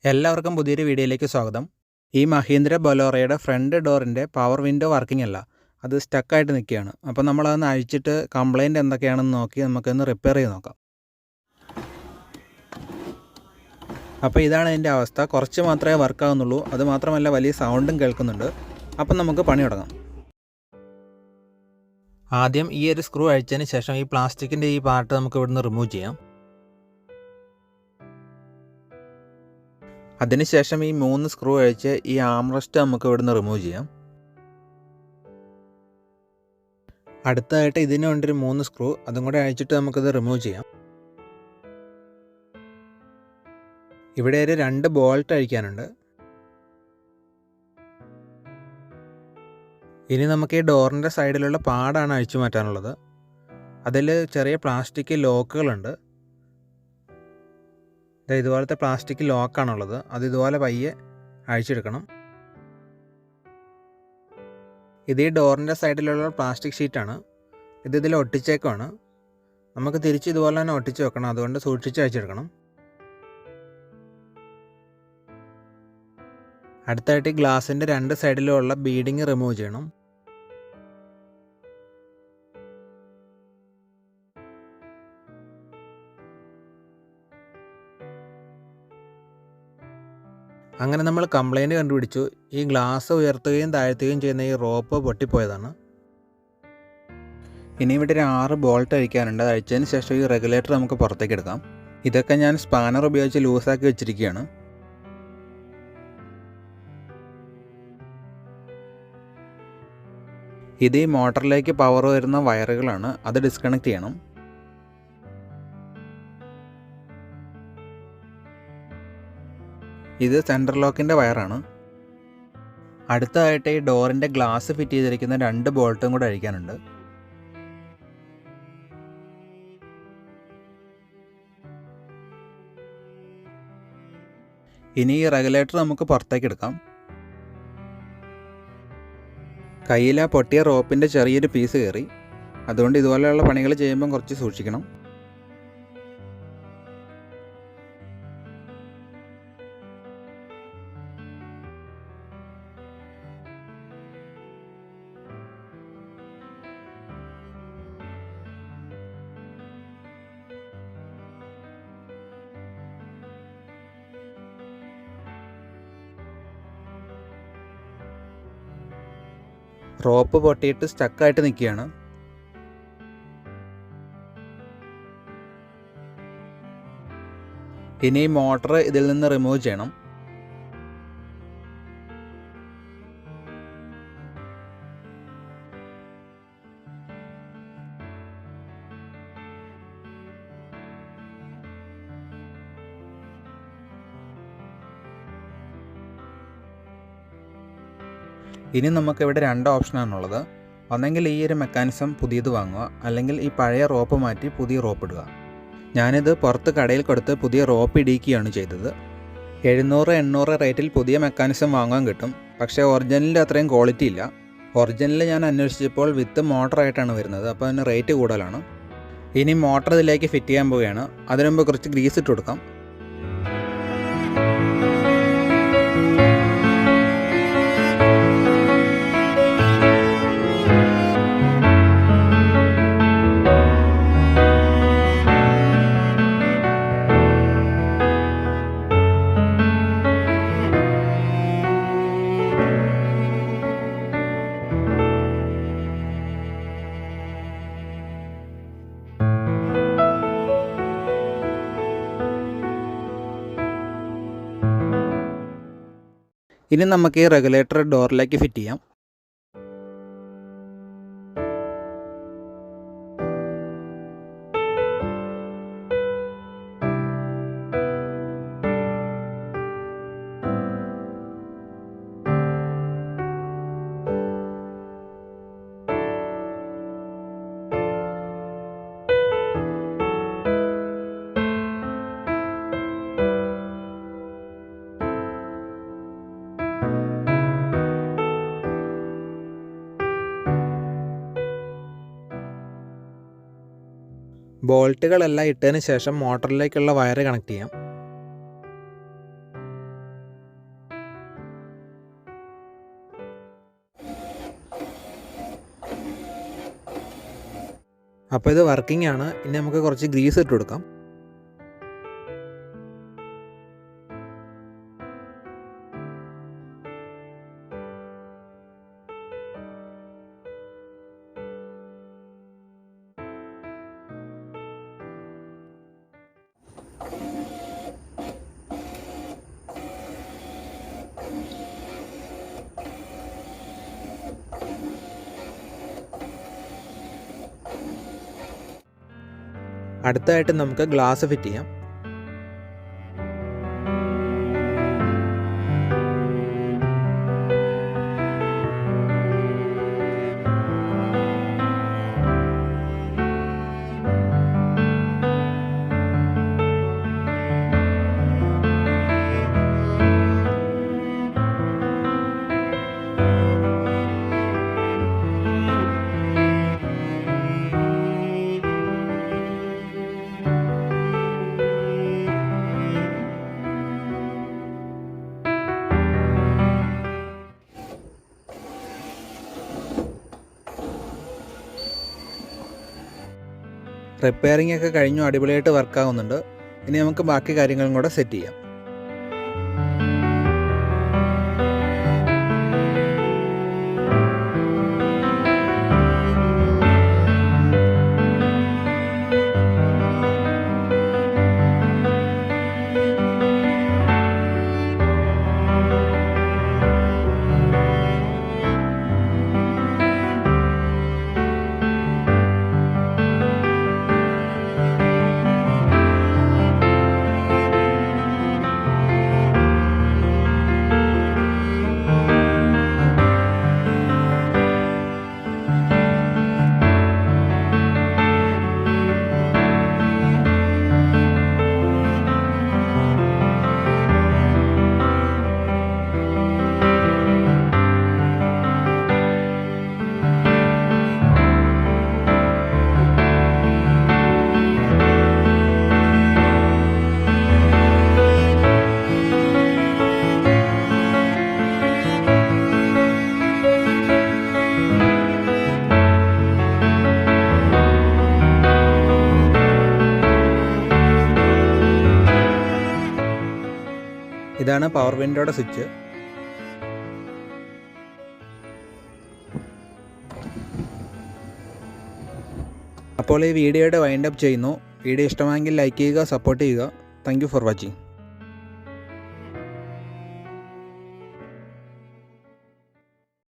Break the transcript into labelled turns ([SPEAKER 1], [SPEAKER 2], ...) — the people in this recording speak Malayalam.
[SPEAKER 1] എല്ലാവർക്കും പുതിയൊരു വീഡിയോയിലേക്ക് സ്വാഗതം. ഈ മഹീന്ദ്ര ബൊലേറോയുടെ ഫ്രണ്ട് ഡോറിൻ്റെ പവർ വിൻഡോ വർക്കിംഗ് അല്ല, അത് സ്റ്റക്കായിട്ട് നിൽക്കുകയാണ്. അപ്പോൾ നമ്മളതൊന്ന് അഴിച്ചിട്ട് കംപ്ലയിൻറ്റ് എന്തൊക്കെയാണെന്ന് നോക്കി നമുക്കൊന്ന് റിപ്പയർ ചെയ്ത് നോക്കാം. അപ്പോൾ ഇതാണ് ഇതിൻ്റെ അവസ്ഥ. കുറച്ച് മാത്രമേ വർക്കാകുന്നുള്ളൂ. അതുമാത്രമല്ല വലിയ സൗണ്ടും കേൾക്കുന്നുണ്ട്. അപ്പം നമുക്ക് പണി തുടങ്ങാം. ആദ്യം ഈ ഒരു സ്ക്രൂ അഴിച്ചതിന് ശേഷം ഈ പ്ലാസ്റ്റിക്കിൻ്റെ ഈ പാർട്ട് നമുക്ക് ഇവിടുന്ന് റിമൂവ് ചെയ്യാം. അതിനുശേഷം ഈ 3 സ്ക്രൂ അഴിച്ച് ഈ ആംറസ്റ്റ് നമുക്ക് ഇവിടുന്ന് റിമൂവ് ചെയ്യാം. അടുത്തതായിട്ട് ഇതിന് വേണ്ടി 3 സ്ക്രൂ അതും കൂടെ അഴിച്ചിട്ട് നമുക്കിത് റിമൂവ് ചെയ്യാം. ഇവിടെ ഒരു 2 ബോൾട്ട് അഴിക്കാനുണ്ട്. ഇനി നമുക്ക് ഈ ഡോറിൻ്റെ സൈഡിലുള്ള പാടാണ് അഴിച്ചു മാറ്റാനുള്ളത്. അതിൽ ചെറിയ പ്ലാസ്റ്റിക് ലോക്കുകളുണ്ട്. ഇതുപോലത്തെ പ്ലാസ്റ്റിക് ലോക്കാണുള്ളത്. അത് ഇതുപോലെ പയ്യെ അഴിച്ചെടുക്കണം. ഇത് ഈ ഡോറിൻ്റെ സൈഡിലുള്ള പ്ലാസ്റ്റിക് ഷീറ്റാണ്. ഇതിൽ ഒട്ടിച്ചേക്കുവാണ്. നമുക്ക് തിരിച്ച് ഇതുപോലെ തന്നെ ഒട്ടിച്ച് വെക്കണം. അതുകൊണ്ട് സൂക്ഷിച്ച് അഴിച്ചെടുക്കണം. അടുത്തായിട്ട് ഈ ഗ്ലാസിൻ്റെ 2 സൈഡിലുള്ള ബീഡിങ് റിമൂവ് ചെയ്യണം. അങ്ങനെ നമ്മൾ കംപ്ലയിൻറ്റ് കണ്ടുപിടിച്ചു. ഈ ഗ്ലാസ് ഉയർത്തുകയും താഴ്ത്തുകയും ചെയ്യുന്ന ഈ റോപ്പ് പൊട്ടിപ്പോയതാണ്. ഇനി ഇവിടെ ഒരു 6 ബോൾട്ട് അഴിക്കാനുണ്ട്. അത് അഴിച്ചതിന് ശേഷം ഈ റെഗുലേറ്റർ നമുക്ക് പുറത്തേക്ക് എടുക്കാം. ഇതൊക്കെ ഞാൻ സ്പാനർ ഉപയോഗിച്ച് ലൂസാക്കി വെച്ചിരിക്കുകയാണ്. ഇത് ഈ മോട്ടറിലേക്ക് പവർ വരുന്ന വയറുകളാണ്. അത് ഡിസ്കണക്ട് ചെയ്യണം. ഇത് സെൻട്രൽ ലോക്കിൻ്റെ വയറാണ്. അടുത്തതായിട്ട് ഈ ഡോറിൻ്റെ ഗ്ലാസ് ഫിറ്റ് ചെയ്തിരിക്കുന്ന 2 ബോൾട്ടും കൂടെ അഴിക്കാനുണ്ട്. ഇനി ഈ റെഗുലേറ്റർ നമുക്ക് പുറത്തേക്ക് എടുക്കാം. കയ്യിൽ ആ പൊട്ടിയ റോപ്പിൻ്റെ ചെറിയൊരു പീസ് കയറി. അതുകൊണ്ട് ഇതുപോലെയുള്ള പണികൾ ചെയ്യുമ്പം കുറച്ച് സൂക്ഷിക്കണം. റോപ്പ് പൊട്ടിയിട്ട് സ്റ്റക്കായിട്ട് നിൽക്കുകയാണ്. ഇനി മോട്ടർ ഇതിൽ നിന്ന് റിമൂവ് ചെയ്യണം. ഇനി നമുക്കിവിടെ 2 ഓപ്ഷനാണുള്ളത്. ഒന്നെങ്കിൽ ഈ ഒരു മെക്കാനിസം പുതിയത് വാങ്ങുക, അല്ലെങ്കിൽ ഈ പഴയ റോപ്പ് മാറ്റി പുതിയ റോപ്പ് ഇടുക. ഞാനിത് പുറത്ത് കടയിൽ കൊടുത്ത് പുതിയ റോപ്പ് ഇടിക്കുകയാണ് ചെയ്തത്. 700-800 റേറ്റിൽ പുതിയ മെക്കാനിസം വാങ്ങാൻ കിട്ടും. പക്ഷേ ഒറിജിനലിൻ്റെ അത്രയും ക്വാളിറ്റി ഇല്ല. ഒറിജിനൽ ഞാൻ അന്വേഷിച്ചപ്പോൾ വിത്ത് മോട്ടറായിട്ടാണ് വരുന്നത്. അപ്പോൾ അതിന് റേറ്റ് കൂടുതലാണ്. ഇനി മോട്ടർ ഇതിലേക്ക് ഫിറ്റ് ചെയ്യാൻ പോവുകയാണ്. അതിനു മുമ്പ് കുറച്ച് ഗ്രീസ് ഇട്ട് കൊടുക്കാം. ഇനി നമുക്ക് ഈ റെഗുലേറ്റർ ഡോറിലേക്ക് ഫിറ്റ് ചെയ്യാം. ബോൾട്ടുകളെല്ലാം ഇട്ടതിന് ശേഷം മോട്ടറിലേക്കുള്ള വയർ കണക്ട് ചെയ്യാം. അപ്പോൾ ഇത് വർക്കിംഗ് ആണ്. ഇനി നമുക്ക് കുറച്ച് ഗ്രീസ് ഇട്ട് കൊടുക്കാം. അടുത്തായിട്ട് നമുക്ക് ഗ്ലാസ് ഫിറ്റ് ചെയ്യാം. റിപ്പയറിംഗ് ഒക്കെ കഴിഞ്ഞു, അടിപൊളിയായിട്ട് വർക്കാവുന്നുണ്ട്. ഇനി നമുക്ക് ബാക്കി കാര്യങ്ങളും കൂടെ സെറ്റ് ചെയ്യാം. ഇതാണ് പവർ വിൻഡോയുടെ സ്വിച്ച്. അപ്പോൾ ഈ വീഡിയോയുടെ വൈൻഡപ്പ് ചെയ്യുന്നു. വീഡിയോ ഇഷ്ടമായെങ്കിൽ ലൈക്ക് ചെയ്യുക, സപ്പോർട്ട് ചെയ്യുക. Thank you for watching.